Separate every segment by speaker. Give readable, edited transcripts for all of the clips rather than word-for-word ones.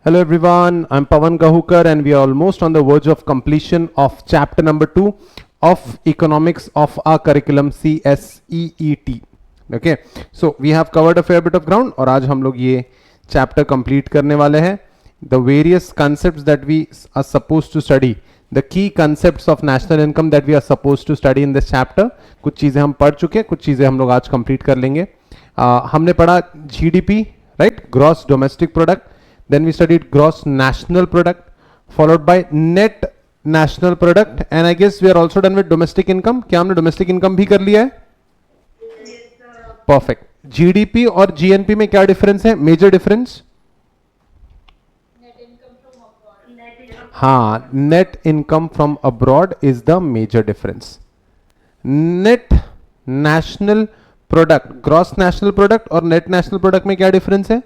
Speaker 1: Hello everyone, I'm Pawan Gahukar and we are almost on the verge of completion of chapter number 2 of economics of our curriculum CSEET. Okay, so we have covered a fair bit of ground और आज हम लोग ये chapter complete करने वाले हैं. The various concepts that we are supposed to study, the key concepts of national income that we are supposed to study in this chapter, कुछ चीज़ें हम पढ़ चुके हैं, कुछ चीज़ें हम लोग आज complete कर लेंगे. हमने पढ़ा GDP, right? Gross Domestic Product. Then we studied gross national product followed by net national product and I guess we are also done with domestic income. क्या हमने domestic income भी कर लिया है? Perfect. GDP और GNP में क्या difference है? Major difference? हाँ, net income from abroad is the major difference. Net national product, gross national product और net national product में क्या difference है?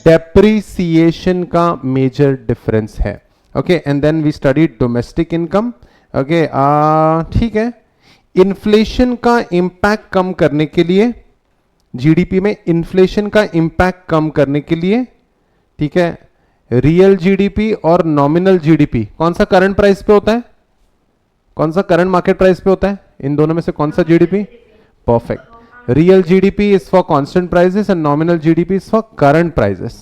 Speaker 1: डेप्रिसिएशन का मेजर डिफरेंस है. Okay, and then we studied domestic income. Okay, ठीक है. Inflation का इंपैक्ट कम करने के लिए, जीडीपी में इन्फ्लेशन का इंपैक्ट कम करने के लिए, ठीक है, रियल जीडीपी और नॉमिनल जीडीपी कौन सा करंट प्राइस पे होता है, कौन सा करंट मार्केट प्राइस पे होता है, इन दोनों में से कौन सा GDP? Perfect. Real GDP is for constant prices and nominal GDP is for current prices.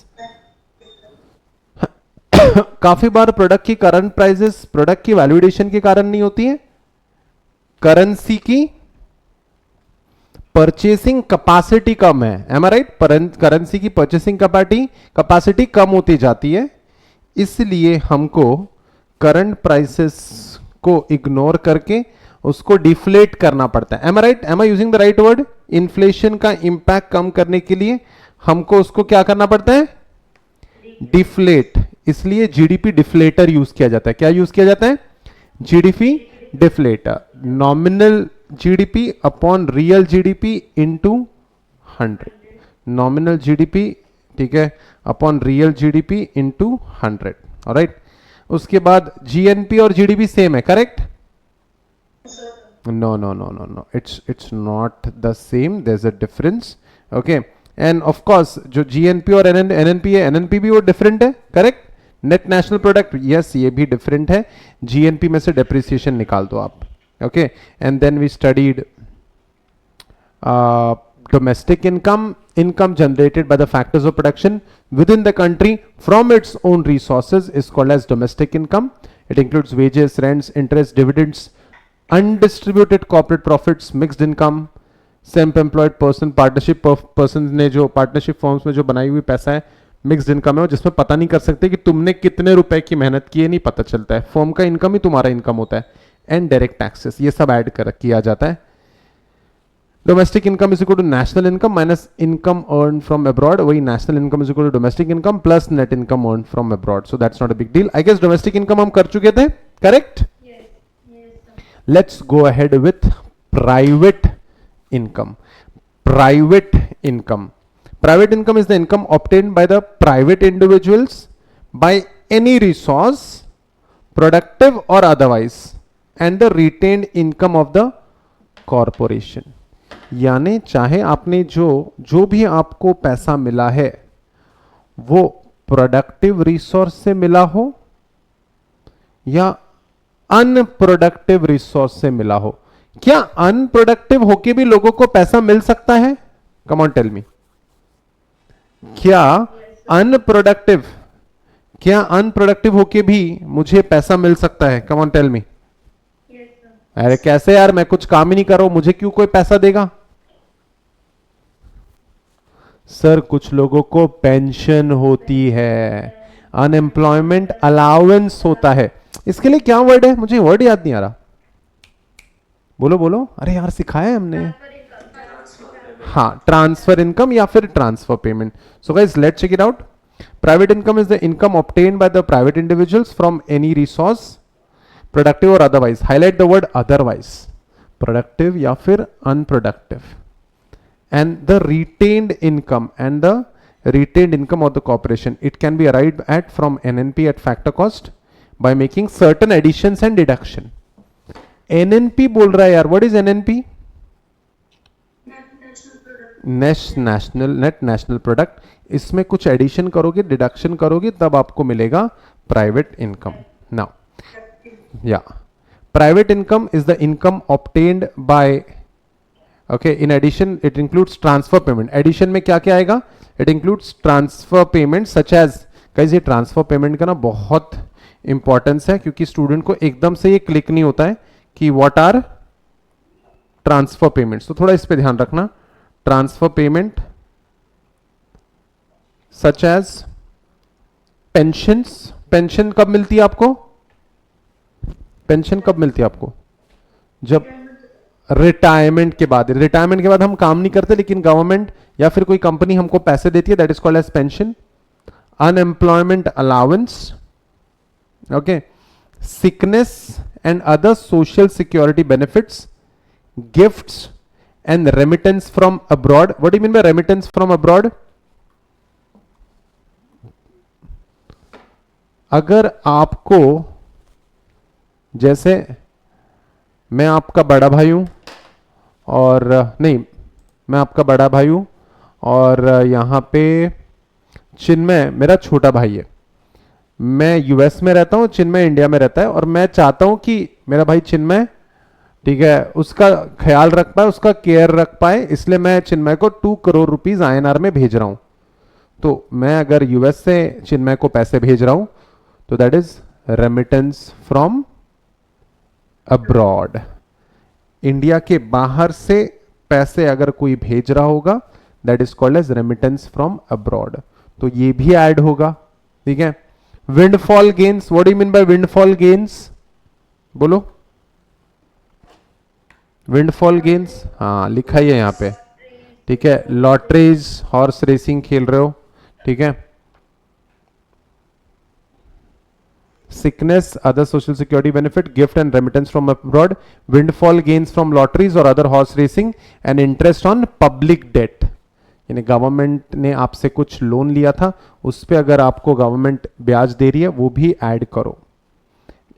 Speaker 1: काफी बार प्रोडक्ट की करंट प्राइसेस प्रोडक्ट की वैल्यूएशन के कारण नहीं होती है, करेंसी की परचेसिंग कैपेसिटी कम है. Am I right? करेंसी की परचेसिंग कैपेसिटी कम होती जाती है, इसलिए हमको करंट प्राइसेस को इग्नोर करके उसको डिफ्लेट करना पड़ता है. Am I right? Am I using the right word? Inflation का इंपैक्ट कम करने के लिए हमको उसको क्या करना पड़ता है? डिफ्लेट. इसलिए जीडीपी डिफ्लेटर यूज किया जाता है. क्या यूज किया जाता है? GDP deflator. Nominal GDP upon real GDP into 100. Nominal GDP, ठीक है, upon real GDP into 100. Alright. उसके बाद जीएनपी और जीडीपी सेम है, correct? No, it's not the same. There's a difference. Okay, and of course जो GNP और NNP है, NNP भी वो different है, correct? Net National Product, yes, ये भी different है. GNP में से depreciation निकाल दो आप. Okay, and then we studied domestic income generated by the factors of production within the country from its own resources is called as domestic income. It includes wages, rents, interest, dividends, undistributed corporate profits, mixed income, self employed person, partnership person ने जो partnership forms में जो बनाई हुई पैसा है, mixed income है, और जिसमें पता नहीं कर सकते कि तुमने कितने रुपए की मेहनत की है, नहीं पता चलता है. फॉर्म का इनकम ही तुम्हारा इनकम होता है. एंड डायरेक्ट टैक्सेस, ये सब ऐड कर किया जाता है. Domestic income is equal to national income minus income earn from abroad. वही national income is equal to domestic income plus net income earn from abroad. So that's not a big deal. I guess domestic income हम कर चुके थे, correct? Let's go ahead with private income. Private income. Private income is the income obtained by the private individuals by any resource, productive or otherwise, and the retained income of the corporation. यानी चाहे आपने जो भी आपको पैसा मिला है वो प्रोडक्टिव रिसोर्स से मिला हो या अनप्रोडक्टिव रिसोर्स से मिला हो. क्या अनप्रोडक्टिव होके भी लोगों को पैसा मिल सकता है? Come on tell me. क्या अनप्रोडक्टिव होके भी मुझे पैसा मिल सकता है? Come on tell me. अरे कैसे यार, मैं कुछ काम ही नहीं कर रहा हूं, मुझे क्यों कोई पैसा देगा? सर कुछ लोगों को पेंशन होती है, अनएम्प्लॉयमेंट अलाउंस होता है. इसके लिए क्या वर्ड है? मुझे वर्ड याद नहीं आ रहा. बोलो बोलो. अरे यार सिखाया है हमने. हाँ, ट्रांसफर इनकम या फिर transfer payment. So guys let's check it out. Private income is the income obtained by the private individuals from any resource, productive और otherwise. Highlight the word otherwise. Productive या फिर unproductive. And the retained income of the corporation, it can be arrived at from NNP at factor cost by making certain additions and deduction. NNP बोल रहा है यार. What is NNP? Net national product. इसमें कुछ addition करोगे, deduction करोगे, तब आपको मिलेगा प्राइवेट इनकम. नाउ या private income is the income obtained by, okay, in addition it includes transfer payment. Addition में क्या क्या आएगा? It includes transfer payment such as, guys ये ट्रांसफर पेमेंट का ना बहुत इंपॉर्टेंस है, क्योंकि स्टूडेंट को एकदम से ये क्लिक नहीं होता है कि व्हाट आर ट्रांसफर पेमेंट्स. तो थोड़ा इस पे ध्यान रखना. Transfer payment such as pensions. Pension कब मिलती है आपको? पेंशन कब मिलती है आपको? जब रिटायरमेंट के बाद. रिटायरमेंट के बाद हम काम नहीं करते, लेकिन गवर्नमेंट या फिर कोई कंपनी हमको पैसे देती है, that is called age pension. Unemployment allowance, okay, sickness and other social security benefits, gifts and remittance from abroad. What do you mean bye remittance from abroad? अगर आपको, जैसे मैं आपका बड़ा भाई हूं, और नहीं, मैं आपका बड़ा भाई हूं और यहां पे चिन्मय मेरा छोटा भाई है. मैं यूएस में रहता हूं, चिन्मय इंडिया में रहता है, और मैं चाहता हूं कि मेरा भाई चिन्मय, ठीक है, उसका ख्याल रख पाए, उसका केयर रख पाए, इसलिए मैं चिन्मय को 2 करोड़ रुपीस INR में भेज रहा हूं. तो मैं अगर यूएस से चिन्मय को पैसे भेज रहा हूं तो that is remittance from abroad. India के बाहर से पैसे अगर कोई भेज रहा होगा, that is called as remittance from abroad. तो ये भी ऐड होगा. ठीक है. Windfall gains, what do you mean by windfall gains? बोलो. विंडफॉल गेन्स, हाँ लिखा ही है यहां पे. ठीक है. लॉटरीज, हॉर्स रेसिंग खेल रहे हो, ठीक है. sickness, other social security benefit, gift and remittance from abroad, windfall gains from lotteries or other horse racing, and interest on public debt. यानी गवर्नमेंट ने आपसे कुछ लोन लिया था, उस पे अगर आपको गवर्नमेंट ब्याज दे रही है, वो भी ऐड करो.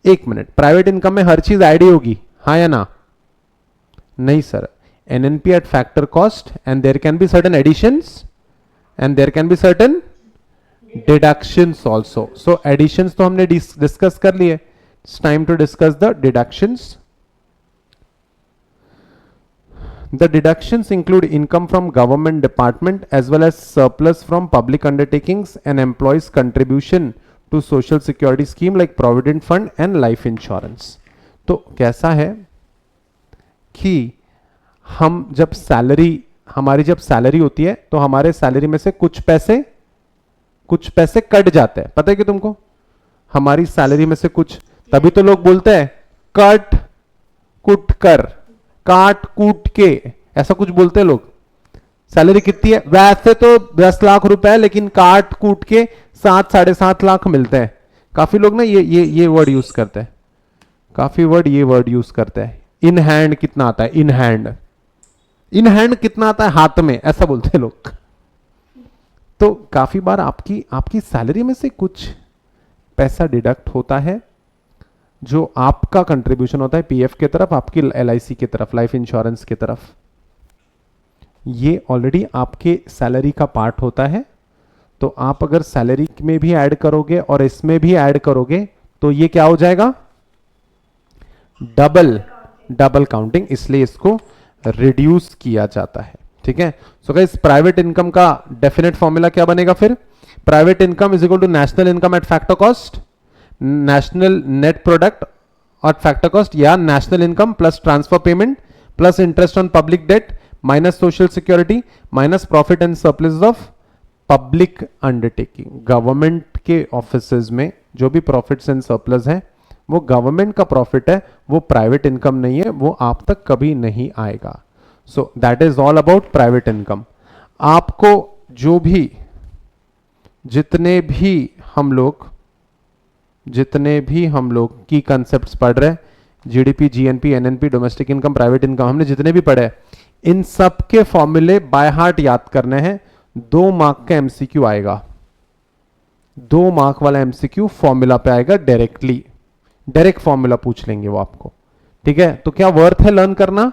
Speaker 1: एक मिनट, प्राइवेट इनकम में हर चीज ऐड ही होगी, हाँ या ना? नहीं sir. NNP at factor cost, and there can be certain additions and there can be certain deductions also. So additions तो हमने डिस्कस कर लिए. It's time to discuss the deductions. The deductions include income from government department as well as surplus from public undertakings and employees contribution to social security scheme like provident fund and life insurance. तो कैसा है कि हम जब salary, हमारी जब salary होती है तो हमारे सैलरी में से कुछ पैसे कट जाते हैं. पता है कि तुमको? हमारी सैलरी में से कुछ, तभी तो लोग बोलते हैं कट कुट कर, काट कूट के, ऐसा कुछ बोलते हैं लोग. सैलरी कितनी है? वैसे तो 10 लाख रुपए है, लेकिन काट कूट के 7 साढ़े 7 लाख मिलते हैं. काफी लोग ना ये वर्ड यूज करते हैं. काफी वर्ड ये वर्ड यूज करते हैं. इन हैंड कितना आता है? इन हैंड कितना आता है? हाथ में, ऐसा बोलते हैं लोग. तो काफी बार आपकी सैलरी में से कुछ पैसा डिडक्ट होता है, जो आपका कंट्रीब्यूशन होता है पीएफ की तरफ, आपकी एलआईसी की तरफ, लाइफ इंश्योरेंस की तरफ. ये ऑलरेडी आपके सैलरी का पार्ट होता है. तो आप अगर सैलरी में भी ऐड करोगे और इसमें भी ऐड करोगे तो ये क्या हो जाएगा? Double counting. इसलिए इसको रिड्यूस किया जाता है. ठीक है. सो गाइस, प्राइवेट इनकम का डेफिनेट फॉर्मूला क्या बनेगा फिर? Private income is equal to national income at factor cost, national net product at factor cost, या national income plus transfer payment plus interest on public debt minus social security minus profit and surplus of public undertaking. Government के offices में जो भी profits and surplus है, वो government का profit है, वो प्राइवेट इनकम नहीं है, वो आप तक कभी नहीं आएगा. So that is all about private income. आपको जो भी जितने भी हम लोग की कंसेप्ट्स पढ़ रहे हैं, GDP, GNP, NNP, domestic income, private income, हमने जितने भी पढ़े, इन सब के फॉर्मूले बाय हार्ट याद करने हैं. 2 मार्क का एमसीक्यू आएगा, 2 मार्क वाला एमसीक्यू फॉर्मूला पे आएगा. डायरेक्ट फॉर्मूला पूछ लेंगे वो आपको. ठीक है. तो क्या वर्थ है लर्न करना?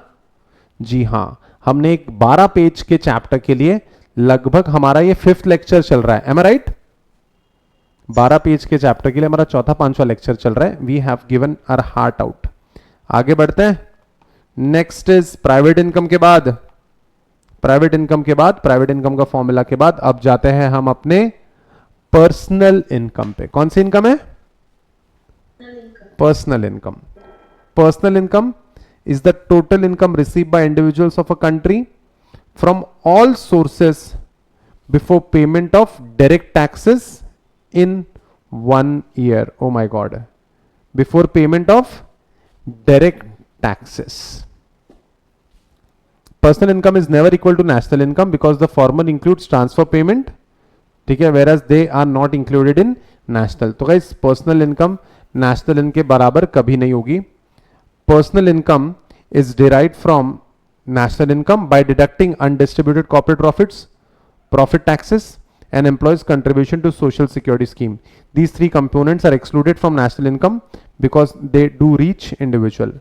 Speaker 1: जी हां. हमने एक 12 पेज के चैप्टर के लिए लगभग हमारा ये 5th लेक्चर चल रहा है, एम आई राइट? 12 पेज के चैप्टर के लिए हमारा चौथा पांचवा लेक्चर चल रहा है. We have given our heart out. आगे बढ़ते हैं. नेक्स्ट इज प्राइवेट इनकम के बाद, प्राइवेट इनकम का फॉर्मूला के बाद अब जाते हैं हम अपने पर्सनल इनकम पे. कौन सी इनकम है? Personal income. Personal income is the total income received by individuals of a country from all sources before payment of direct taxes in 1 year. Oh my god. Before payment of direct taxes. Personal income is never equal to national income because the former includes transfer payment, ठीक है, whereas they are not included in national. तो guys personal income national income के बराबर कभी नहीं होगी. Personal income is derived from national income by deducting undistributed corporate profits, profit taxes, and employees' contribution to social security scheme. These three components are excluded from national income because they do reach individual.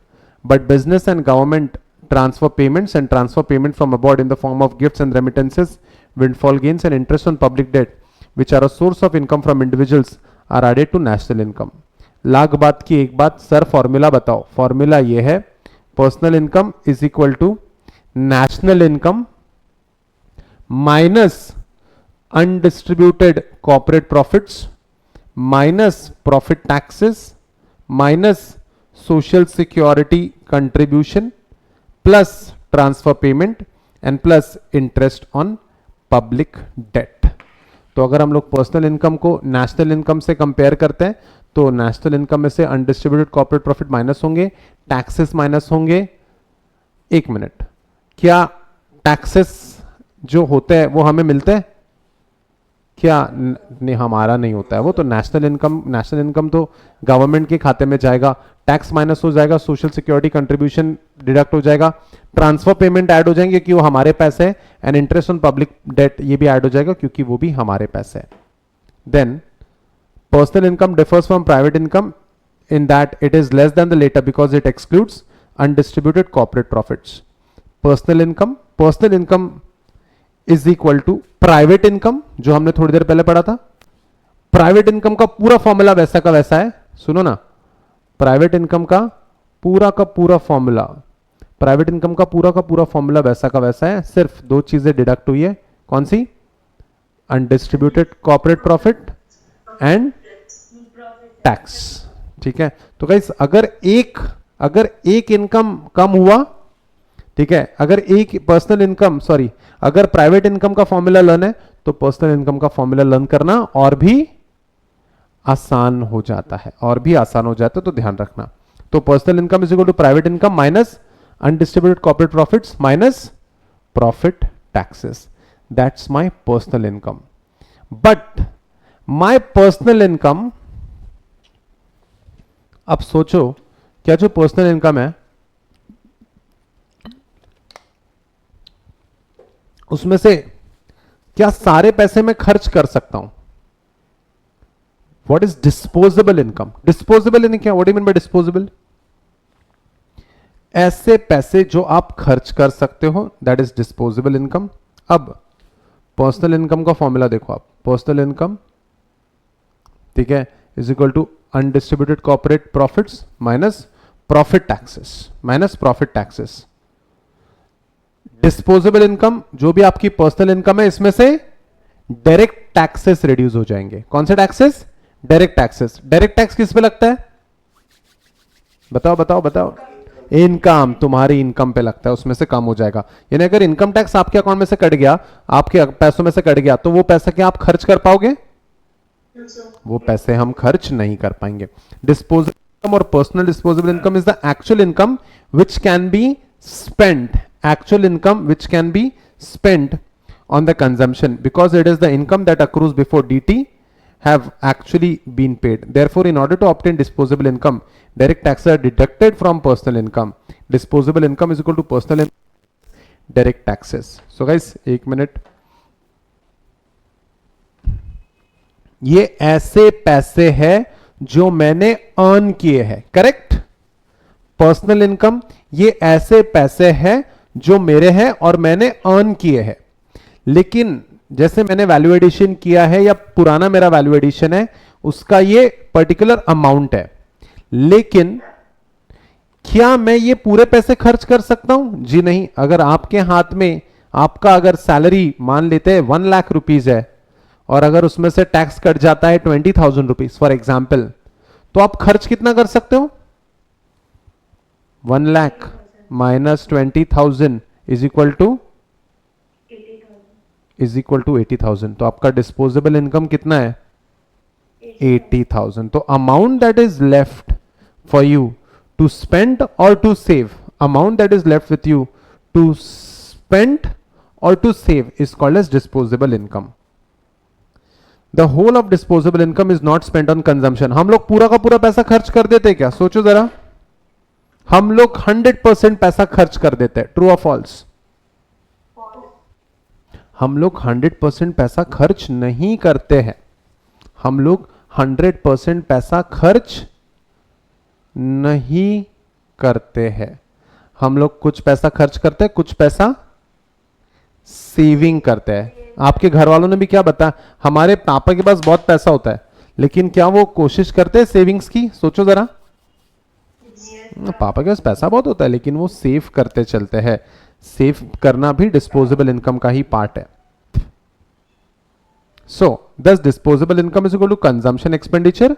Speaker 1: But business and government transfer payments and transfer payment from abroad in the form of gifts and remittances, windfall gains, and interest on public debt, which are a source of income from individuals, are added to national income. Lakh बात की एक बात, sir formula बताओ. Formula ये है, personal income is equal to national income minus undistributed corporate profits minus profit taxes minus social security contribution plus transfer payment and plus interest on public debt. तो अगर हम लोग पर्सनल इनकम को national income से compare करते हैं तो national income में से अनडिस्ट्रीब्यूटेड कॉर्पोरेट प्रॉफिट माइनस होंगे, टैक्सेस माइनस होंगे. एक मिनट, क्या टैक्सेस जो होते हैं वो हमें मिलते हैं क्या? नहीं, हमारा नहीं होता है वो. तो नेशनल इनकम तो गवर्नमेंट के खाते में जाएगा, टैक्स माइनस हो जाएगा, सोशल सिक्योरिटी कंट्रीब्यूशन डिडक्ट हो जाएगा, ट्रांसफर पेमेंट ऐड हो जाएंगे क्योंकि वो हमारे पैसे हैं, and interest on public date ये भी ऐड हो जाएगा क्योंकि वो भी हमारे पैसे हैं. Then personal income differs from private income in that it is less than the latter because it excludes undistributed corporate profits. Personal income is equal to private income, जो हमने थोड़ी देर पहले पढ़ा था. प्राइवेट इनकम का पूरा फॉर्मूला वैसा का वैसा है. सुनो ना, प्राइवेट इनकम का पूरा फॉर्मूला, प्राइवेट इनकम का पूरा फॉर्मूला वैसा का वैसा है. सिर्फ दो चीजें डिडक्ट हुई है. कौन सी? Undistributed corporate profit and tax. ठीक है. तो गाइस अगर एक इनकम कम हुआ, ठीक है, अगर एक पर्सनल इनकम अगर प्राइवेट इनकम का फॉर्मूला लर्न है तो पर्सनल इनकम का फॉर्मूला लर्न करना और भी आसान हो जाता है, तो ध्यान रखना. तो personal income is equal to private income minus undistributed corporate profits minus profit taxes. That's my personal income. But my personal income, अब सोचो, क्या जो पर्सनल इनकम है उसमें से क्या सारे पैसे मैं खर्च कर सकता हूं? What is disposable income? Disposable income क्या? What do you mean by disposable? ऐसे पैसे जो आप खर्च कर सकते हो, दैट इज डिस्पोजेबल इनकम. अब पर्सनल इनकम का फॉर्मूला देखो आप. पर्सनल इनकम, ठीक है, is equal to undistributed corporate profits minus profit taxes. Disposable income, जो भी आपकी पर्सनल इनकम है, इसमें से डायरेक्ट टैक्सेस रिड्यूस हो जाएंगे. कौन से taxes? Direct taxes. Direct tax किस पे लगता है? बताओ. इनकम, तुम्हारी इनकम पे लगता है, उसमें से कम हो जाएगा. यानी अगर इनकम टैक्स आपके अकाउंट में से कट गया, आपके पैसों में से कट गया, तो वो पैसा क्या आप खर्च कर पाओगे? वो पैसे हम खर्च नहीं कर पाएंगे. डिस्पोजेबल इनकम और personal disposable income is the actual income which can be spent on the consumption because it is the income that accrues before DT have actually been paid. Therefore, in order to obtain disposable income, direct taxes are deducted from personal income. Disposable income is equal to personal direct taxes. So guys, एक minute, ये ऐसे पैसे हैं जो मैंने earn किए हैं. Correct? Personal income ये ऐसे पैसे हैं जो मेरे हैं और मैंने अर्न किए हैं. लेकिन जैसे मैंने वैल्यू एडिशन किया है या पुराना मेरा वैल्यू एडिशन है, उसका ये पर्टिकुलर अमाउंट है, लेकिन क्या मैं ये पूरे पैसे खर्च कर सकता हूं? जी नहीं। अगर आपके हाथ में आपका अगर सैलरी मान लेते हैं 1 लाख रुपीज है और अगर उसमें से टैक्स कट जाता है 20,000 रुपीज फॉर एग्जाम्पल, तो आप खर्च कितना कर सकते हो? 1 lakh minus 20,000 is equal to 80,000। तो आपका डिस्पोजेबल इनकम कितना है? 80,000। तो amount that is left for you to spend or to save, amount that is left with you to spend or to save is called as disposable income. The whole of disposable income is not spent on consumption. हम लोग पूरा का पूरा पैसा खर्च कर देते क्या? सोचो जरा, हम लोग 100% पैसा खर्च कर देते हैं, ट्रू और फॉल्स? हम लोग 100% पैसा खर्च नहीं करते हैं। हम लोग 100% पैसा खर्च नहीं करते हैं। हम लोग कुछ पैसा खर्च करते हैं, कुछ पैसा सेविंग करते हैं। आपके घर वालों ने भी क्या बताया? हमारे पापा के पास बहुत पैसा होता है, लेकिन क्या वो कोशिश करते हैं सेविंग्स की? सोचो जरा, पापा के पास पैसा बहुत होता है लेकिन वो सेव करते चलते हैं। सेव करना भी डिस्पोजेबल इनकम का ही पार्ट है। So this disposable income is equal to consumption expenditure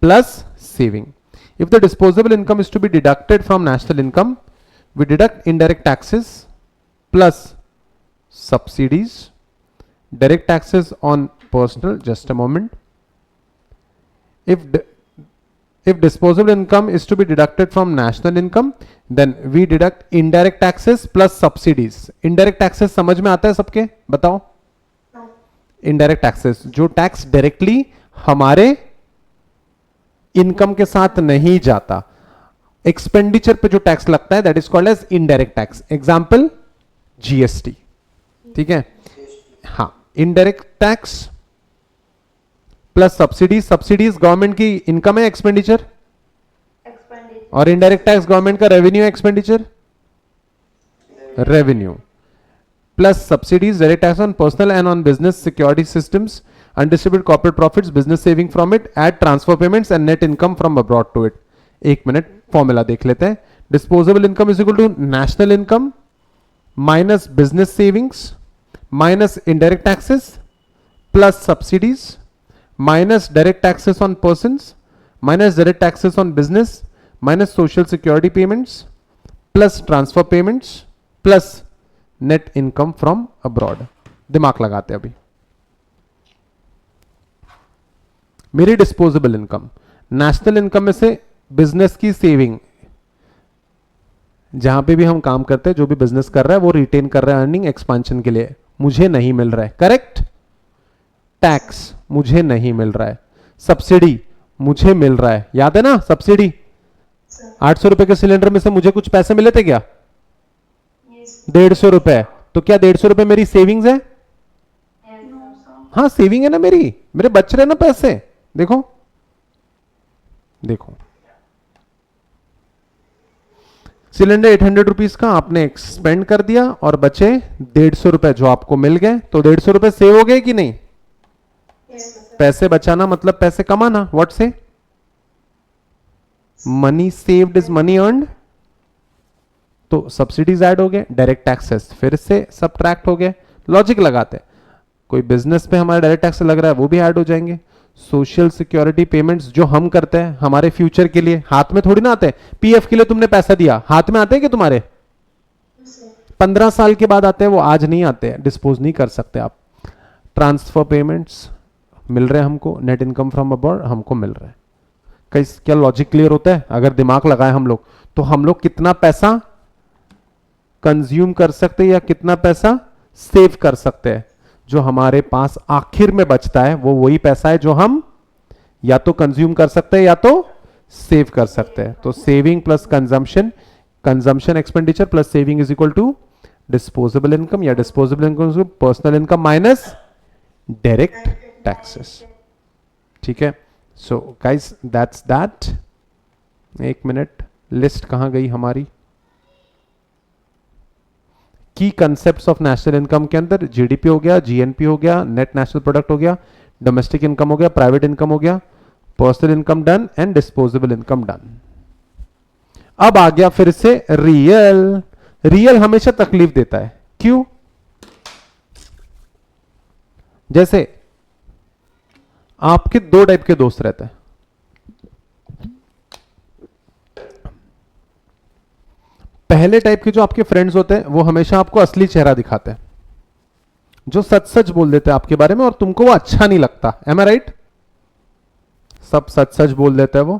Speaker 1: plus saving. If the disposable income is to be deducted from national income, we deduct indirect taxes plus subsidies, direct taxes on personal. Just a moment. If disposable income is to be deducted from national income, then we deduct indirect taxes plus subsidies. Indirect taxes समझ में आता है सबके? बताओ. Indirect taxes जो tax directly हमारे income के साथ नहीं जाता, एक्सपेंडिचर पे जो टैक्स लगता है that is called as indirect tax. Example GST. ठीक है, हाँ. Indirect tax plus subsidies. Subsidies government की इनकम है, एक्सपेंडिचर. और इनडायरेक्ट टैक्स गवर्नमेंट का revenue, expenditure, revenue. Plus subsidies, direct tax on personal and on business security systems, undistributed corporate profits, business saving from it, add transfer payments and net income from abroad to it. एक minute formula देख लेते हैं. Disposable income is equal to national income minus business savings minus indirect taxes plus subsidies minus direct taxes on persons minus direct taxes on business minus social security payments plus transfer payments plus net income from abroad. दिमाग लगाते हैं अभी. मेरी disposable income, national income में से business की saving, जहां पे भी हम काम करते हैं, जो भी बिजनेस कर रहा है वो रिटेन कर रहा है अर्निंग एक्सपांशन के लिए, मुझे नहीं मिल रहा है. करेक्ट. टैक्स मुझे नहीं मिल रहा है, सब्सिडी मुझे मिल रहा है. याद है ना सब्सिडी? 800 रुपए के सिलेंडर में से मुझे कुछ पैसे मिले थे क्या? 150 रुपए. तो क्या 150 रुपए मेरी सेविंग्स है? हाँ सेविंग है ना मेरी, मेरे बच रहे ना पैसे. देखो देखो, सिलेंडर 800 रुपीज का आपने स्पेंड कर दिया और बचे 150 रुपए जो आपको मिल गए. तो 150 रुपए सेव हो गए कि नहीं? पैसे बचाना मतलब पैसे कमाना. व्हाट से? Money saved is money earned. तो सब्सिडीज ऐड हो गए, डायरेक्ट टैक्सेस फिर से सबट्रैक्ट हो गए. लॉजिक लगाते, कोई बिजनेस पे हमारा डायरेक्ट टैक्स लग रहा है वो भी ऐड हो जाएंगे. सोशल सिक्योरिटी पेमेंट्स जो हम करते हैं हमारे फ्यूचर के लिए, हाथ में थोड़ी ना आते हैं. पीएफ के लिए तुमने पैसा दिया, हाथ में आते हैं कि तुम्हारे? 15 साल के बाद आते हैं, वो आज नहीं आते हैं, डिस्पोज नहीं कर सकते आप. ट्रांसफर पेमेंट्स मिल रहे हैं हमको, नेट इनकम फ्रॉम अब्रॉड हमको मिल रहा है. कई क्या लॉजिक क्लियर होता है? अगर दिमाग लगाए हम लोग, तो हम लोग कितना पैसा कंज्यूम कर सकते हैं या कितना पैसा सेव कर सकते हैं. जो हमारे पास आखिर में बचता है वो वही पैसा है जो हम या तो कंज्यूम कर सकते हैं या तो सेव कर सकते हैं. तो saving plus consumption, consumption expenditure plus saving is equal to disposable income, या disposable income personal income minus direct taxes. ठीक है. So guys that's that. एक मिनट, लिस्ट कहां गई हमारी? की कंसेप्ट्स ऑफ नेशनल इनकम के अंदर जीडीपी हो गया, जीएनपी हो गया, नेट नेशनल प्रोडक्ट हो गया, डोमेस्टिक इनकम हो गया, प्राइवेट इनकम हो गया, personal income done and disposable income done. अब आ गया फिर से रियल। रियल हमेशा तकलीफ देता है, क्यों? जैसे आपके दो टाइप के दोस्त रहते हैं। पहले टाइप के जो आपके फ्रेंड्स होते हैं वो हमेशा आपको असली चेहरा दिखाते हैं, जो सच सच बोल देते हैं आपके बारे में और तुमको वो अच्छा नहीं लगता। Am I right? सब सच सच बोल देता है वो,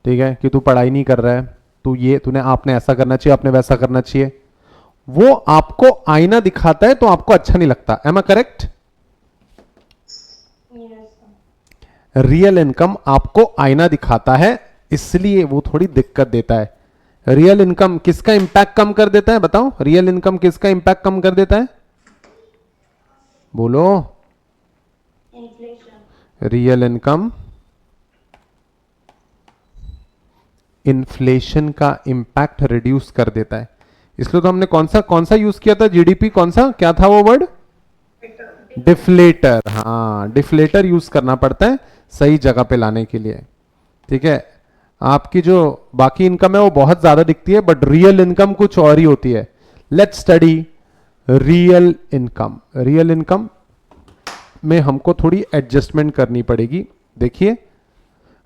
Speaker 1: ठीक है, कि तू पढ़ाई नहीं कर रहा है, तू ये, तूने, आपने ऐसा करना चाहिए, आपने वैसा करना चाहिए। वो आपको आईना दिखाता है तो आपको अच्छा नहीं लगता। Am I correct? Real income आपको आईना दिखाता है, इसलिए वो थोड़ी दिक्कत देता है। रियल इनकम किसका इंपैक्ट कम कर देता है? बताओ, रियल इनकम किसका इंपैक्ट कम कर देता है? बोलो। रियल इनकम इन्फ्लेशन का इंपैक्ट रिड्यूस कर देता है। इसलिए तो हमने कौन सा यूज किया था? जीडीपी। कौन सा, क्या था वो वर्ड? डिफ्लेटर। हाँ, डिफ्लेटर यूज करना पड़ता है सही जगह पे लाने के लिए, ठीक है। आपकी जो बाकी इनकम है वो बहुत ज्यादा दिखती है, बट रियल इनकम कुछ और ही होती है। Let's study real income. Real income में हमको थोड़ी एडजस्टमेंट करनी पड़ेगी। देखिए,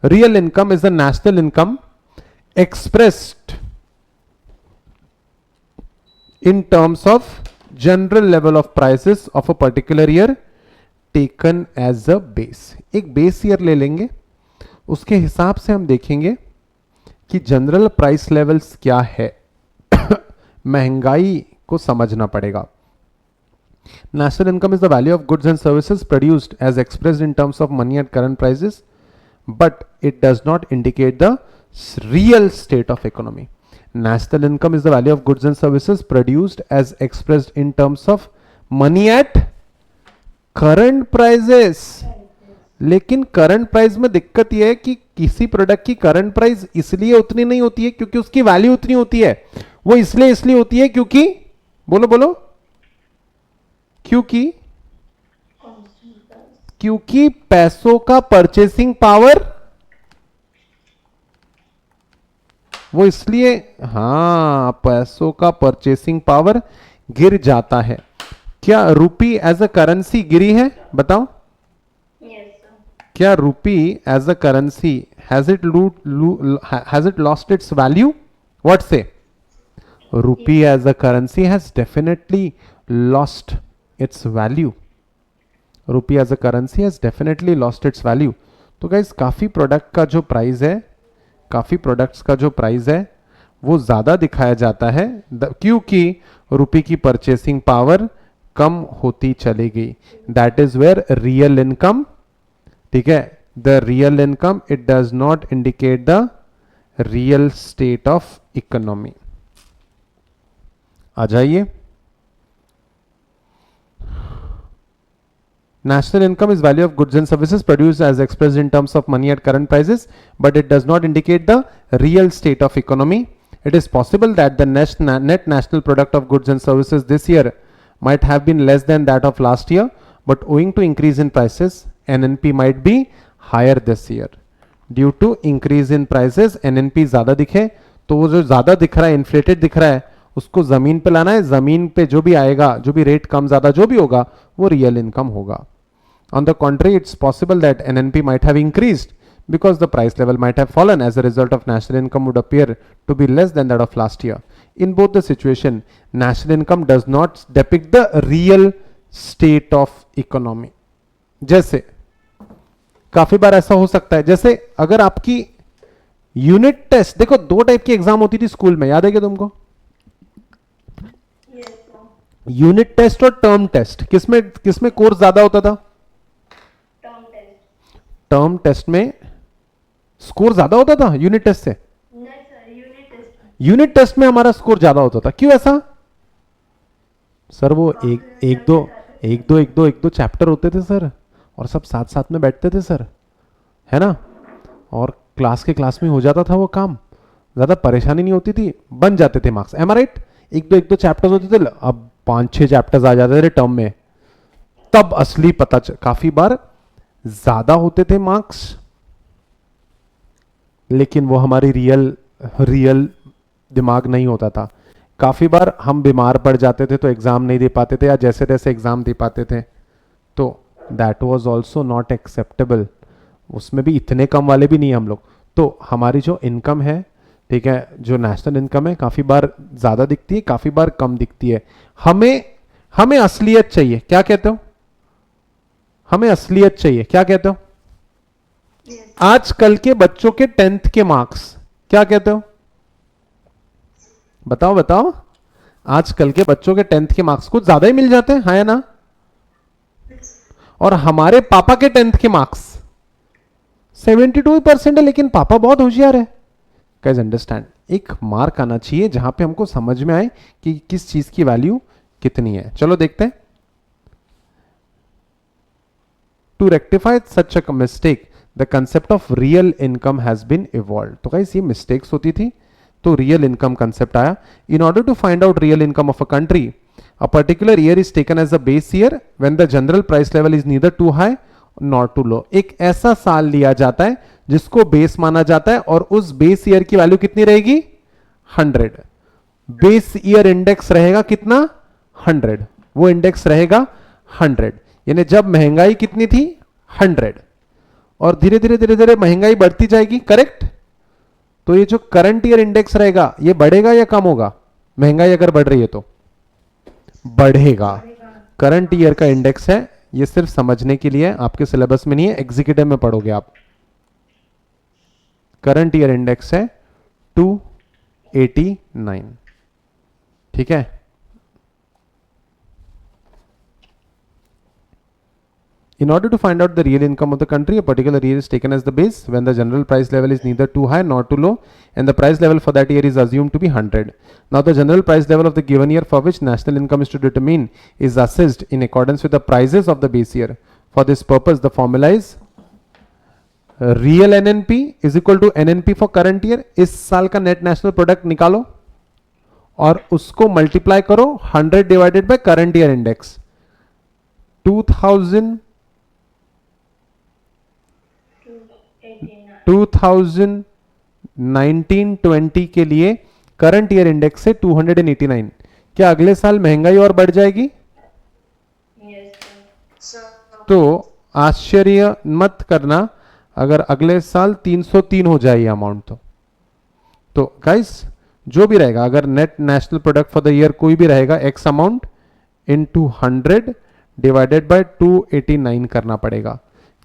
Speaker 1: real income is a national income expressed in terms of general level of prices of a particular year taken as a base। एक बेस ईयर ले लेंगे, उसके हिसाब से हम देखेंगे कि जनरल प्राइस लेवल्स क्या है। महंगाई को समझना पड़ेगा। National income is the value of goods and services produced as expressed in terms of money at current prices, but it does not indicate the real state of economy. National income is the value of goods and services produced as expressed in terms of money at current prices। लेकिन current price में दिक्कत यह है कि किसी product की current price इसलिए उतनी नहीं होती है क्योंकि उसकी वैल्यू उतनी होती है। वो इसलिए होती है क्योंकि, बोलो बोलो, क्योंकि पैसों का परचेसिंग पावर, वो इसलिए, हाँ, पैसों का परचेसिंग पावर गिर जाता है। क्या रूपी एज अ करेंसी गिरी है? बताओ। क्या rupee as a currency has it lost its value? What say? Rupee as a currency has definitely lost its value. Rupee as a currency has definitely lost its value. तो guys, काफी product का जो price है, काफी products का जो price है वो ज्यादा दिखाया जाता है क्योंकि रुपए की परचेसिंग पावर कम होती चली गई। That is where real income, ठीक है, the real income, it does not indicate the real state of economy. आ जाइए। National income is value of goods and services produced as expressed in terms of money at current prices, but it does not indicate the real state of economy. It is possible that the net national product of goods and services this year might have been less than that of last year, but owing to increase in prices, NNP might be higher this year. Due to increase in prices, NNP ज़्यादा दिखे, तो वो जो ज़्यादा दिख रहा है, inflated दिख रहा है, उसको ज़मीन पे लाना है। ज़मीन पे जो भी आएगा, जो भी रेट कम ज़्यादा जो भी होगा, वो रियल इनकम होगा। On the contrary, it's possible that NNP might have increased because the price level might have fallen. As a result of national income would appear to be less than that of last year. In both the situation, national income does not depict the real state of economy. जैसे काफी बार ऐसा हो सकता है, जैसे अगर आपकी unit test, देखो दो टाइप की एग्जाम होती थी स्कूल में, याद है क्या तुमको? यूनिट टेस्ट और टर्म टेस्ट। किसमें कोर्स ज्यादा होता था? टर्म टेस्ट में स्कोर ज्यादा होता था यूनिट टेस्ट से? नहीं सर, यूनिट टेस्ट में हमारा स्कोर ज्यादा होता था। क्यों ऐसा? सर वो एक दो चैप्टर होते थे सर, और सब साथ साथ में बैठते थे सर, है ना, और क्लास में हो जाता था वो काम, ज्यादा परेशानी नहीं होती थी, बन जाते थे मार्क्स। M I right? एक दो चैप्टर्स होते थे, अब 5-6 चैप्टर्स आ जाते थे टर्म में, तब असली काफी बार ज्यादा होते थे मार्क्स, लेकिन वो हमारी रियल रियल दिमाग नहीं होता था। काफी बार हम बीमार पड़ जाते थे तो एग्जाम नहीं दे पाते थे, या जैसे तैसे एग्जाम दे पाते थे, तो that was also not acceptable. उसमें भी इतने कम वाले भी नहीं हम लोग। तो हमारी जो इनकम है, ठीक है, जो नेशनल इनकम है, काफी बार ज्यादा दिखती है, काफी बार कम दिखती है। हमें हमें असलियत चाहिए, क्या कहते हो? हमें असलियत चाहिए, क्या कहते हो? आजकल के बच्चों के 10th के मार्क्स, क्या कहते हो? बताओ बताओ। आजकल के बच्चों के 10th के मार्क्स कुछ ज्यादा ही मिल जाते हैं, हाँ या ना? और हमारे पापा के 10th के मार्क्स 72% है, लेकिन पापा बहुत होशियार है। गाइस अंडरस्टैंड, एक मार्क आना चाहिए जहां पे हमको समझ में आए कि किस चीज की वैल्यू कितनी है। चलो देखते हैं। To rectify such a mistake the concept of real income has been evolve. तो गाइस ये मिस्टेक्स होती थी, तो रियल इनकम कंसेप्ट आया। In order to find out real income of a country, a particular year is taken as a base year when the general price level is neither too high nor too low। एक ऐसा साल लिया जाता है जिसको base माना जाता है, और उस बेस ईयर की वैल्यू कितनी रहेगी? 100। बेस ईयर इंडेक्स रहेगा कितना? 100। वो इंडेक्स रहेगा 100, यानी जब महंगाई कितनी थी? 100, और धीरे धीरे धीरे धीरे महंगाई बढ़ती जाएगी, करेक्ट? तो ये जो करंट ईयर इंडेक्स रहेगा, ये बढ़ेगा या कम होगा? महंगाई अगर बढ़ रही है तो बढ़ेगा। करंट ईयर का इंडेक्स है, ये सिर्फ समझने के लिए, आपके सिलेबस में नहीं है, एग्जीक्यूटिव में पढ़ोगे आप। करंट ईयर इंडेक्स है 289, ठीक है। In order to find out the real income of the country, a particular year is taken as the base when the general price level is neither too high nor too low, and the price level for that year is assumed to be 100. Now, the general price level of the given year for which national income is to determine is assessed in accordance with the prices of the base year. For this purpose, the formula is real NNP is equal to NNP for current year। इस साल का net national product निकालो और उसको multiply करो 100 divided by current year index. 2019-20 के लिए current year index से 289। क्या अगले साल महंगाई और बढ़ जाएगी? तो आश्चर्य मत करना अगर अगले साल 303 हो जाए ये अमाउंट। तो गाइस जो भी रहेगा, अगर net national product for the year कोई भी रहेगा, x amount into 100 divided by 289 करना पड़ेगा।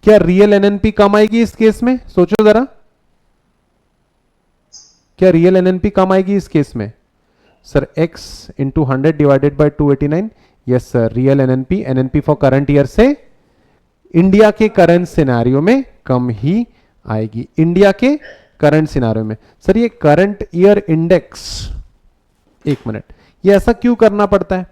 Speaker 1: क्या रियल एनएनपी कम आएगी इस केस में? सोचो जरा, क्या रियल एनएनपी कम आएगी इस केस में? Sir x into 100 divided by 289, yes sir, real NNP, NNP for current year से इंडिया के करंट सिनेरियो में कम ही आएगी। इंडिया के करंट सिनेरियो में। सर ये करंट ईयर इंडेक्स, एक मिनट, ये ऐसा क्यों करना पड़ता है?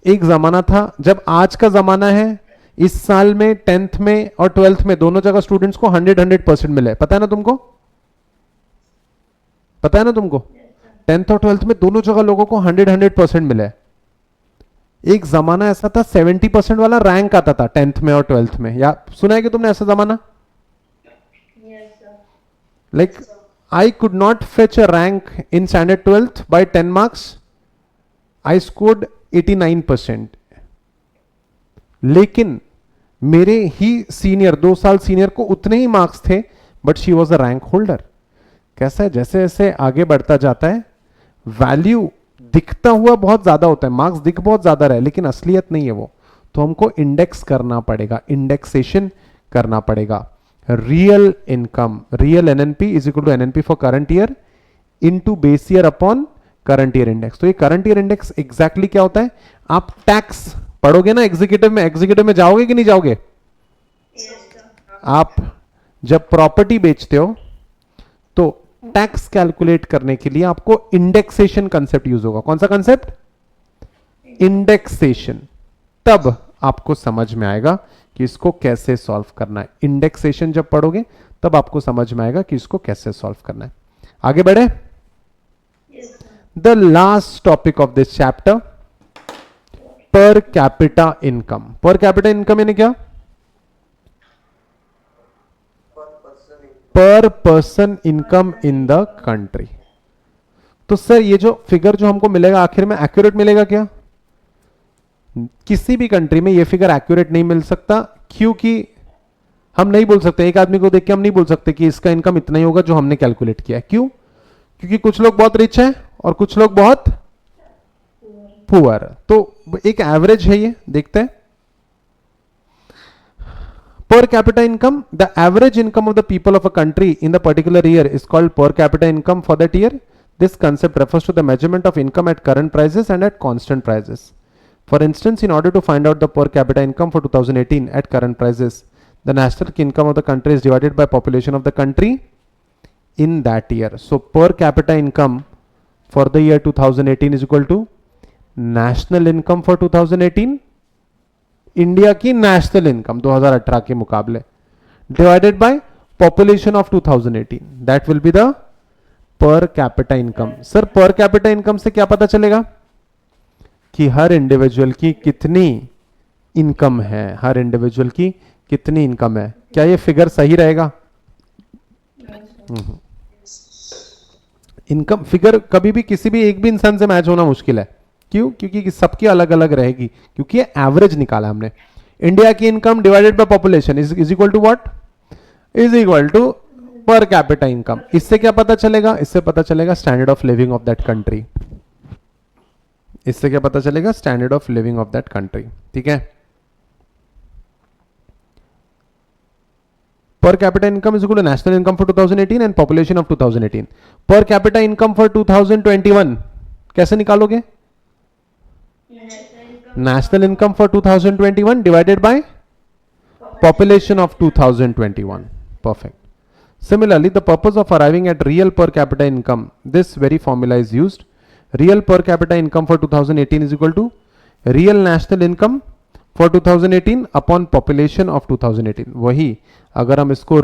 Speaker 1: एक जमाना था जब आज का जमाना है, इस साल में 10th में और 12th में दोनों जगह स्टूडेंट्स को 100% मिले, पता है ना तुमको? पता है ना तुमको? 10th और 12th में दोनों जगह लोगों को 100% मिले। एक जमाना ऐसा था 70% वाला रैंक आता था 10th में और 12th में, या सुना है कि तुमने ऐसा जमाना? Like I could not fetch a rank in standard 12th by 10 marks, I scored 89%, लेकिन मेरे ही सीनियर, 2 साल सीनियर को उतने ही मार्क्स थे, but she was a rank holder. कैसा है, जैसे जैसे आगे बढ़ता जाता है वैल्यू दिखता हुआ बहुत ज्यादा होता है, मार्क्स दिख बहुत ज्यादा रहे लेकिन असलियत नहीं है वो, तो हमको इंडेक्स करना पड़ेगा, इंडेक्सेशन करना पड़ेगा। Real income, real NNP is equal to NNP for current year into base year upon current year index. तो ये करंट ईयर इंडेक्स एग्जैक्टली क्या होता है? आप टैक्स पढ़ोगे ना एग्जीक्यूटिव में, एग्जीक्यूटिव में जाओगे कि नहीं जाओगे? आप जब प्रॉपर्टी बेचते हो तो टैक्स कैलकुलेट करने के लिए आपको इंडेक्सेशन कंसेप्ट यूज होगा। कौन सा कंसेप्ट? इंडेक्सेशन। तब आपको समझ में आएगा कि इसको कैसे सॉल्व करना है। इंडेक्सेशन जब पढ़ोगे तब आपको समझ में आएगा कि इसको कैसे सॉल्व करना है। आगे बढ़े। The last topic of this chapter, पर कैपिटा इनकम। पर कैपिटा इनकम यानी क्या? पर person income in the country. तो सर ये जो फिगर जो हमको मिलेगा आखिर में एक्यूरेट मिलेगा क्या? किसी भी कंट्री में ये फिगर एक्यूरेट नहीं मिल सकता, क्योंकि हम नहीं बोल सकते, एक आदमी को देख के हम नहीं बोल सकते कि इसका इनकम इतना ही होगा जो हमने कैलकुलेट किया है। क्यों? क्योंकि कुछ लोग बहुत रिच हैं और कुछ लोग बहुत पुअर। तो एक एवरेज है, ये देखते हैं। Per capita income, the average income of the people of a country in the particular year is called per capita income for that year. This concept refers to the measurement of income at current prices and at constant prices. For instance, in order to find out the per capita income for 2018 at current prices, the national income of the country is divided by population of the country in that year. So per capita income for the year 2018 is equal to national income for 2018, India की national income 2018 के मुकाबले, divided by population of 2018, that will be the पर capita income. Sir पर capita income से क्या पता चलेगा कि हर इंडिविजुअल की कितनी इनकम है, हर इंडिविजुअल की कितनी इनकम है? क्या ये फिगर सही रहेगा? इनकम फिगर कभी भी किसी भी एक भी इंसान से मैच होना मुश्किल है। क्यों? क्योंकि सबकी अलग अलग रहेगी, क्योंकि ये एवरेज निकाला हमने। इंडिया की income divided by population is equal to what? Is equal to per capita income. इससे क्या पता चलेगा? इससे पता चलेगा standard of living of that country. इससे क्या पता चलेगा? Standard of living of that country. ठीक है। Per capita income is equal to national income for 2018 and population of 2018। Per capita income for 2021 कैसे निकालोगे? National income for 2021 divided by population of 2021. Perfect. Similarly, the purpose of arriving at real per capita income, this very formula is used. Real per capita income for 2018 is equal to real national income for 2018 upon population of 2018. वही अगर हम इसको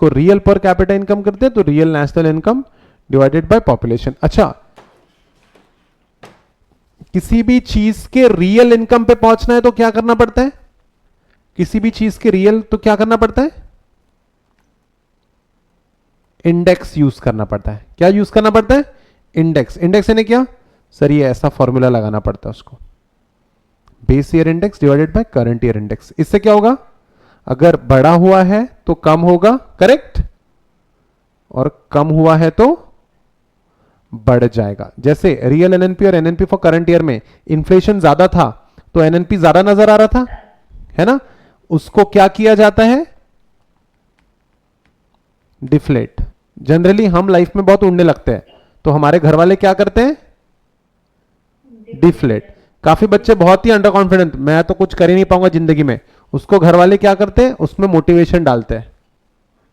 Speaker 1: real पर capita income करते हैं तो real national income divided by population. अच्छा, किसी भी चीज के रियल इनकम पे पहुंचना है तो क्या करना पड़ता है? किसी भी चीज के रियल तो क्या करना पड़ता है? इंडेक्स यूज करना पड़ता है। क्या यूज करना पड़ता है? इंडेक्स। इंडेक्स यानी क्या? सर ये ऐसा फॉर्मूला लगाना पड़ता है उसको, base year index divided by current year index. इससे क्या होगा? अगर बढ़ा हुआ है तो कम होगा, करेक्ट, और कम हुआ है तो बढ़ जाएगा। जैसे रियल एनएनपी और एनएनपी फॉर करंट ईयर में इन्फ्लेशन ज्यादा था तो एनएनपी ज्यादा नजर आ रहा था, है ना? उसको क्या किया जाता है? डिफ्लेट। जनरली हम लाइफ में बहुत उड़ने लगते हैं तो हमारे घर वाले क्या करते हैं? डिफ्लेट। काफी बच्चे बहुत ही अंडर कॉन्फिडेंट, मैं तो कुछ कर ही नहीं पाऊंगा जिंदगी में, उसको घर वाले क्या करते हैं? उसमें मोटिवेशन डालते हैं,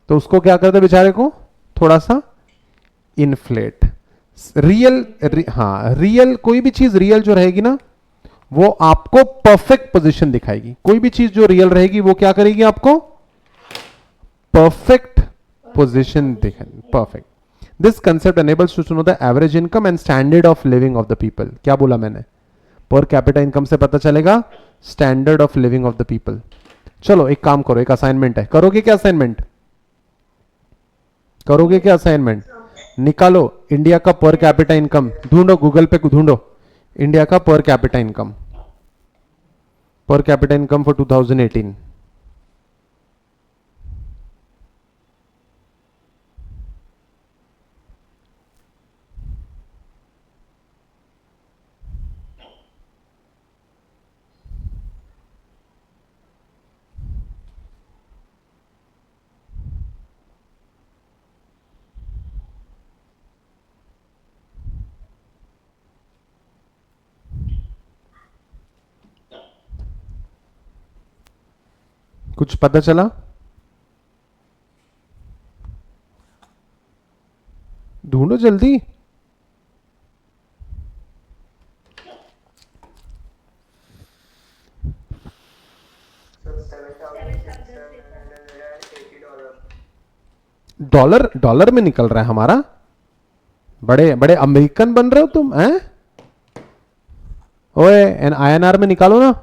Speaker 1: तो उसको क्या करते हैं बेचारे को? थोड़ा सा इन्फ्लेट। रियल कोई भी चीज रियल जो रहेगी ना वो आपको परफेक्ट पोजीशन दिखाएगी। कोई भी चीज जो रियल रहेगी वो क्या करेगी? आपको परफेक्ट पोजीशन दिखाएगी। Perfect. This concept enables to know the average income and standard of living of the people. क्या बोला मैंने? पर कैपिटा इनकम से पता चलेगा standard of living of the people. चलो एक काम करो, एक असाइनमेंट है, करोगे क्या असाइनमेंट? करोगे क्या असाइनमेंट? निकालो इंडिया का पर कैपिटा इनकम, ढूंढो गूगल पे, ढूंढो इंडिया का पर कैपिटा इनकम, पर कैपिटा इनकम फॉर 2018। कुछ पता चला? ढूंढो जल्दी। डॉलर में निकल रहा है हमारा। बड़े बड़े अमेरिकन बन रहे हो तुम हैं? ओए एन INR में निकालो ना,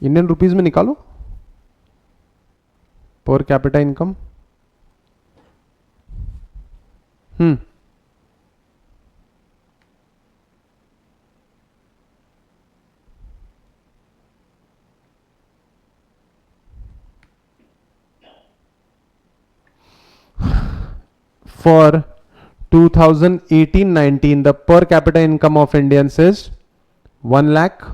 Speaker 1: इंडियन रुपीज में निकालो पर capita income. Hmm, for 2018-19 the per capita income of Indians is 1 lakh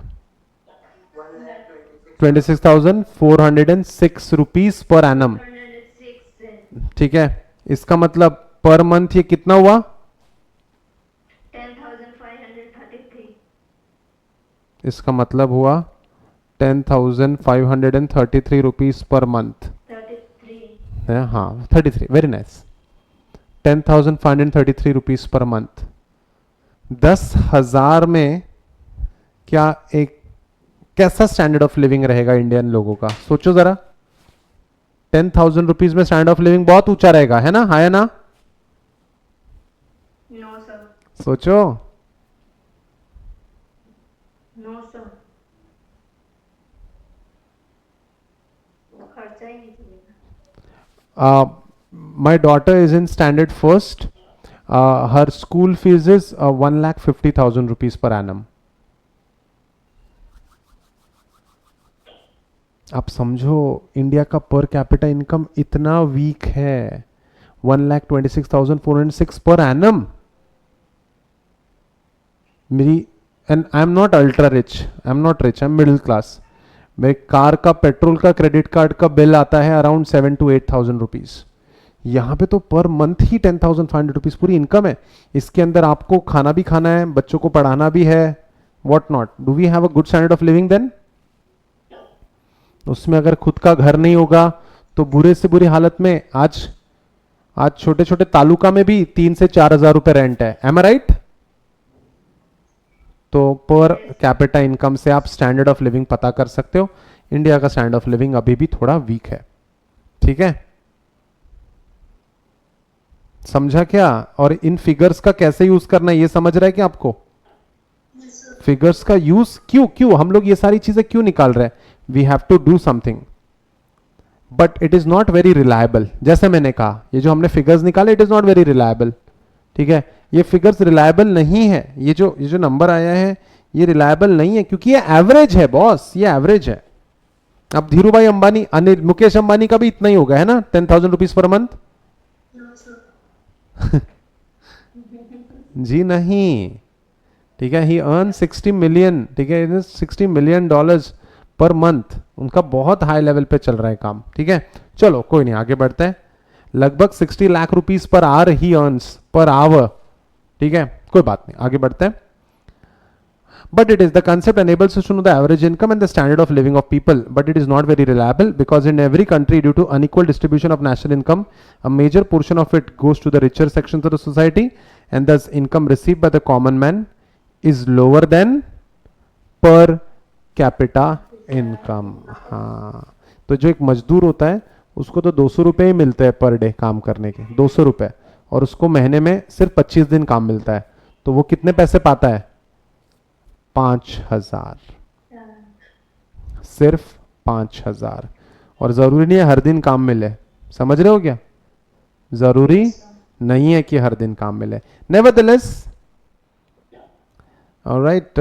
Speaker 1: 26,406 rupees per annum। ठीक है, इसका मतलब पर मंथ ये कितना हुआ?
Speaker 2: 10,533।
Speaker 1: इसका मतलब हुआ 10,533 रुपीज पर मंथ
Speaker 2: 33।
Speaker 1: है। हाँ 33, very nice. 10,533 rupees per month. 10,000 में क्या एक कैसा स्टैंडर्ड ऑफ लिविंग रहेगा इंडियन लोगों का, सोचो जरा। 10,000 रुपीज में स्टैंडर्ड ऑफ लिविंग बहुत ऊंचा रहेगा, है ना? है ना?
Speaker 2: No sir.
Speaker 1: सोचो।
Speaker 2: नो सर, खर्चा ही नहीं चलेगा।
Speaker 1: My daughter is in standard first. Her school fees is 1,50,000 rupees per annum. आप समझो इंडिया का पर कैपिटा इनकम इतना वीक है, 1,26,406 पर एनम। मेरी and I am not ultra rich, I am not rich, I am middle class. मेरे car का petrol का क्रेडिट कार्ड का बिल आता है अराउंड 7 to 8,000 रुपीज। यहाँ पे तो पर मंथ ही 10,500 रुपीज पूरी इनकम है। इसके अंदर आपको खाना भी खाना है, बच्चों को पढ़ाना भी है, what not. Do we have a good standard of living then? उसमें अगर खुद का घर नहीं होगा तो बुरे से बुरी हालत में आज छोटे छोटे तालुका में भी 3 से 4 हजार रुपए रेंट है। Am I right? तो पर कैपिटा इनकम से आप स्टैंडर्ड ऑफ लिविंग पता कर सकते हो। इंडिया का स्टैंडर्ड ऑफ लिविंग अभी भी थोड़ा वीक है। ठीक है, समझा क्या? और इन फिगर्स का कैसे यूज करना है ये समझ रहा है क्या आपको? फिगर्स का यूज क्यों क्यों हम लोग ये सारी चीजें क्यों निकाल रहे हैं? We have to do something, but it is not very reliable. जैसे मैंने कहा, ये जो हमने फिगर्स निकाले it is not very reliable. ठीक है, ये फिगर्स रिलायबल नहीं है। ये जो नंबर आया है ये रिलायबल नहीं है, क्योंकि ये एवरेज है बॉस, ये एवरेज है। अब धीरू भाई अंबानी, अनिल मुकेश अंबानी का भी इतना ही होगा, है ना? 10,000 रुपीज पर मंथ। जी नहीं, ठीक है। ही अर्न 60 मिलियन, ठीक है, 60 मिलियन डॉलर्स पर मंथ। उनका बहुत हाई लेवल पे चल रहा है काम। ठीक है, चलो कोई नहीं, आगे बढ़ते हैं। लगभग 60 लाख रुपीस पर आवर ही अर्न्स पर आवर। ठीक है, कोई बात नहीं, आगे बढ़ते हैं। But it is the concept enables us to know the average income and the standard of living of people, but it is not very reliable because in every country, due to unequal distribution of national income, a major portion of it goes to the richer sections of the society, and thus income received by the common man is lower than per capita income। हाँ, तो जो एक मजदूर होता है उसको तो 200 रुपये ही मिलते हैं पर डे काम करने के, 200 रुपये, और उसको महीने में सिर्फ 25 दिन काम मिलता है, तो वो कितने पैसे पाता है? 5,000, सिर्फ 5,000। और जरूरी नहीं है हर दिन काम मिले, समझ रहे हो क्या? जरूरी नहीं है कि हर दिन काम मिले। Nevertheless, alright,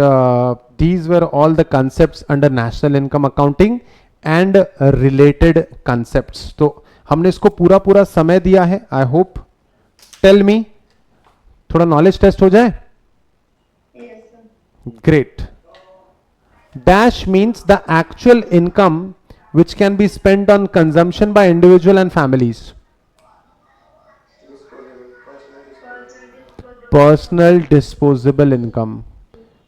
Speaker 1: these were all the concepts under national income accounting and related concepts। तो हमने इसको पूरा पूरा समय दिया है। आई होप, टेल मी, थोड़ा नॉलेज टेस्ट हो जाए। Great. Dash means the actual income which can be spent on consumption by individual and families. Personal disposable income।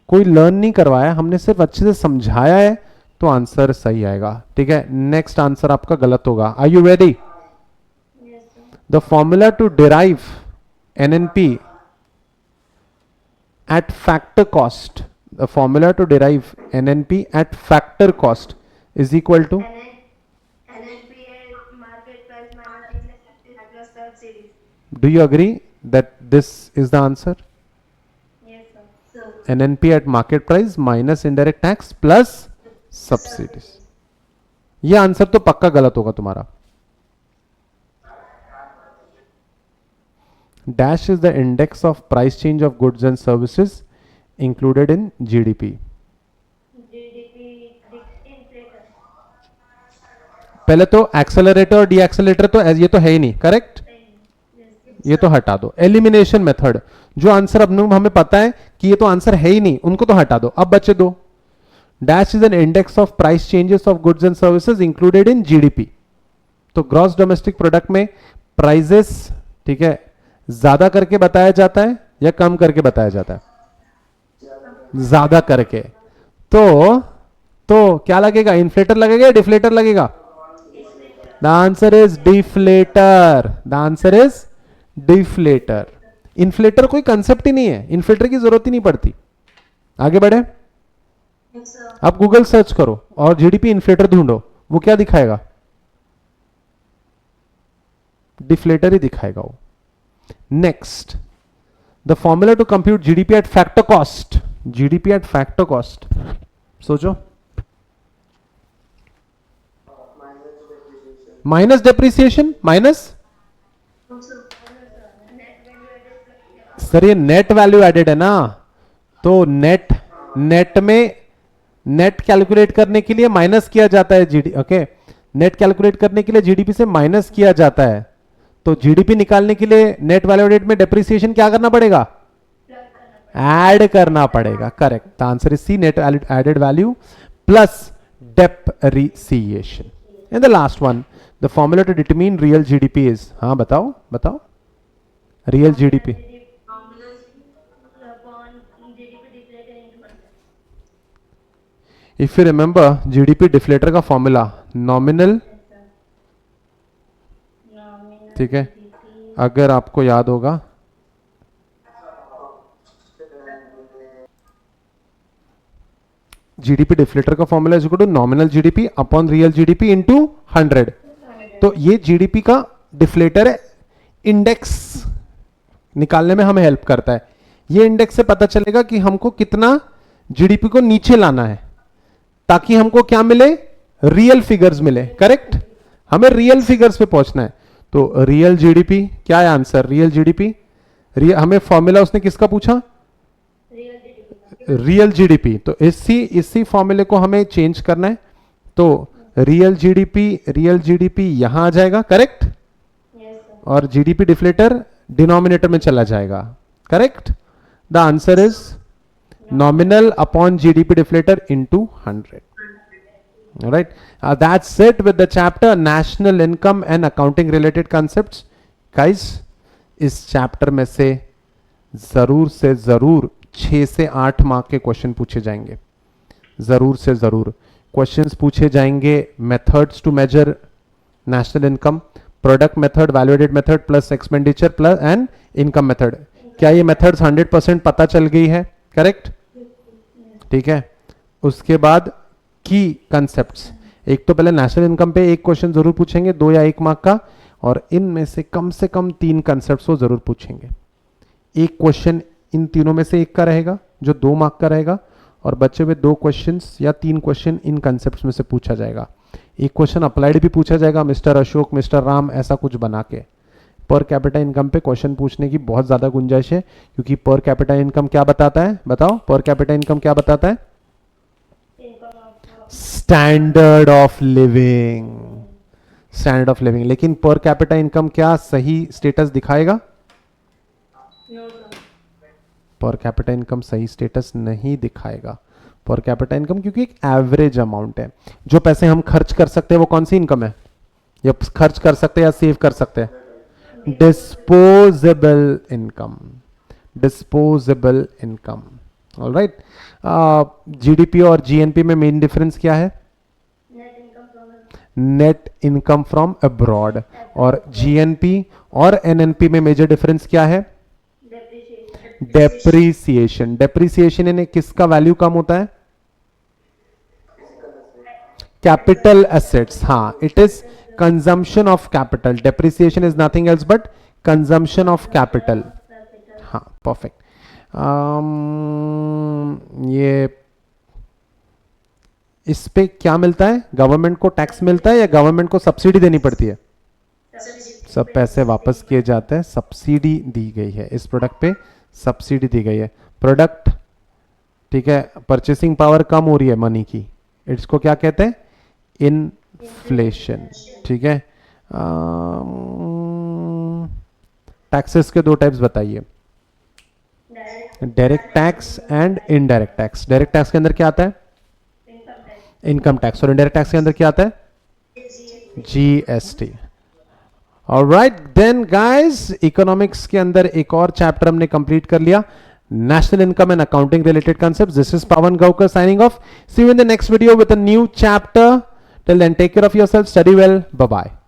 Speaker 1: कोई लर्न नहीं करवाया, हमने सिर्फ अच्छे से समझाया है, तो आंसर सही आएगा। ठीक है, नेक्स्ट आंसर आपका गलत होगा। Are you ready? The formula to derive NNP at factor cost, the formula to derive NNP at factor cost is equal to
Speaker 2: NNP market price minus subsidy।
Speaker 1: do you agree that this is the answer.
Speaker 2: Yes, sir.
Speaker 1: NNP at market price minus indirect tax plus subsidies. ये answer तो पक्का गलत होगा तुम्हारा. Dash is the index of price change of goods and services included in GDP.
Speaker 2: GDP inflator.
Speaker 1: पहले तो accelerator और D accelerator तो ये तो है ही नहीं. करेक्ट.
Speaker 2: Yes.
Speaker 1: ये तो हटा दो. एलिमिनेशन मेथड, जो आंसर अब हमें पता है कि ये तो आंसर है ही नहीं, उनको तो हटा दो. अब बचे दो. Dash is an index of price changes of goods and services included in GDP. तो ग्रॉस डोमेस्टिक प्रोडक्ट में प्राइजेस, ठीक है, ज्यादा करके बताया जाता है या कम करके बताया जाता है? ज्यादा करके. तो क्या लगेगा? इन्फ्लेटर लगेगा या डिफ्लेटर लगेगा? The answer is deflator. The answer is deflator. Inflator कोई कंसेप्ट ही नहीं है, इन्फ्लेटर की जरूरत ही नहीं पड़ती. आगे बढ़े.
Speaker 2: Yes, sir.
Speaker 1: आप गूगल सर्च करो और जीडीपी इन्फ्लेटर ढूंढो, वो क्या दिखाएगा? डिफ्लेटर ही दिखाएगा वो. Next, the formula to compute GDP at factor cost. GDP at factor cost, सोचो. Minus depreciation. माइनस, सर ये नेट वैल्यू एडेड है ना, तो नेट में नेट कैलकुलेट करने के लिए माइनस किया जाता है जीडी. ओके, नेट कैलकुलेट करने के लिए जीडीपी से माइनस किया जाता है. तो जीडीपी निकालने के लिए नेट वैल्यू एडेड में डेप्रिसिएशन क्या करना पड़ेगा? ऐड करना पड़ेगा. Correct. The answer is C, net added value plus depreciation. And the last one, the formula to determine real GDP is. हाँ बताओ बताओ. Real GDP.
Speaker 2: Upon GDP deflator into 100.
Speaker 1: If you remember, GDP deflator का formula nominal.
Speaker 2: Nominal
Speaker 1: ठीक है,
Speaker 2: GDP.
Speaker 1: अगर आपको याद होगा, जीडीपी डिफ्लेटर का formula is equal to nominal GDP upon real GDP into 100. तो ये जीडीपी का डिफ्लेटर है. इंडेक्स निकालने में हमें हेल्प करता है. ये इंडेक्स से पता चलेगा कि हमको कितना जीडीपी को नीचे लाना है, ताकि हमको क्या मिले? रियल फिगर्स मिले. करेक्ट. हमें रियल फिगर्स पे पहुंचना है. तो रियल जीडीपी क्या है आंसर? Real GDP. हमें फॉर्मूला उसने किसका पूछा?
Speaker 2: Real GDP.
Speaker 1: Real GDP. तो इसी फॉर्मूले को हमें चेंज करना है. तो रियल जीडीपी यहां आ जाएगा. करेक्ट.
Speaker 2: Yes, sir.
Speaker 1: और जीडीपी डिफ्लेटर डिनोमिनेटर में चला जाएगा. Correct. The answer is nominal upon GDP deflator into 100. Alright, that's it with the chapter national income and accounting related concepts. Guys, इस चैप्टर में से जरूर 6 से 8 मार्क के क्वेश्चन पूछे जाएंगे. जरूर से जरूर क्वेश्चंस पूछे जाएंगे. Methods to measure national income, product method, value added method plus expenditure plus and income method. क्या ये मेथड्स 100% पता चल गई है? करेक्ट. ठीक है. उसके बाद की कंसेप्ट्स, एक तो पहले नेशनल इनकम पे एक क्वेश्चन जरूर पूछेंगे, 2 या 1 मार्क का, और इनमें से कम 3 कंसेप्ट्स को जरूर पूछेंगे. एक क्वेश्चन इन तीनों में से एक का रहेगा जो 2 मार्क का रहेगा, और बचे हुए 2 क्वेश्चंस या 3 क्वेश्चन इन कंसेप्ट्स में से पूछा जाएगा. एक क्वेश्चन अप्लाइड भी पूछा जाएगा, मिस्टर अशोक, मिस्टर राम, ऐसा कुछ बना के. पर कैपिटा इनकम पे क्वेश्चन पूछने की बहुत ज्यादा गुंजाइश है, क्योंकि पर कैपिटा इनकम क्या बताता है? बताओ, पर कैपिटा इनकम क्या बताता है? Standard of living. Standard of living. लेकिन पर कैपिटा इनकम क्या सही स्टेटस दिखाएगा?
Speaker 2: No, sir.
Speaker 1: पर कैपिटा इनकम सही स्टेटस नहीं दिखाएगा. पर कैपिटा इनकम क्योंकि एक एवरेज अमाउंट है. जो पैसे हम खर्च कर सकते हैं वो कौन सी इनकम है? या खर्च कर सकते हैं या सेव कर सकते हैं? Disposable income. Disposable income. Alright. GDP और जीएनपी में मेन डिफरेंस क्या है?
Speaker 2: Net income from
Speaker 1: net income from abroad. और जीएनपी और एनएनपी में मेजर डिफरेंस क्या है?
Speaker 2: depreciation.
Speaker 1: डेप्रीसिएशन. डेप्रीसिएशन यानी किसका वैल्यू कम होता है? Capital assets. हाँ, it is consumption of capital. Depreciation is nothing else but consumption of capital. Perfect. ये इस पे क्या मिलता है? गवर्नमेंट को टैक्स मिलता है या गवर्नमेंट को सब्सिडी देनी पड़ती है? सब पैसे वापस किए जाते हैं. सब्सिडी दी गई है इस प्रोडक्ट पे, सब्सिडी दी गई है. प्रोडक्ट, ठीक है, परचेसिंग पावर कम हो रही है मनी की, इसको क्या कहते हैं? इन्फ्लेशन. ठीक है. टैक्सेस के दो टाइप्स बताइए. Direct tax and indirect tax. Direct tax के अंदर क्या आता है? Income tax. और इनडायरेक्ट टैक्स के अंदर क्या आता है? GST. All right then guys, economics के अंदर एक और चैप्टर हमने कंप्लीट कर लिया, national income and accounting related concepts. This is Pawan Gavkar signing off. See you in the next video with a new chapter. Till then, take care of yourself, study well, bye bye.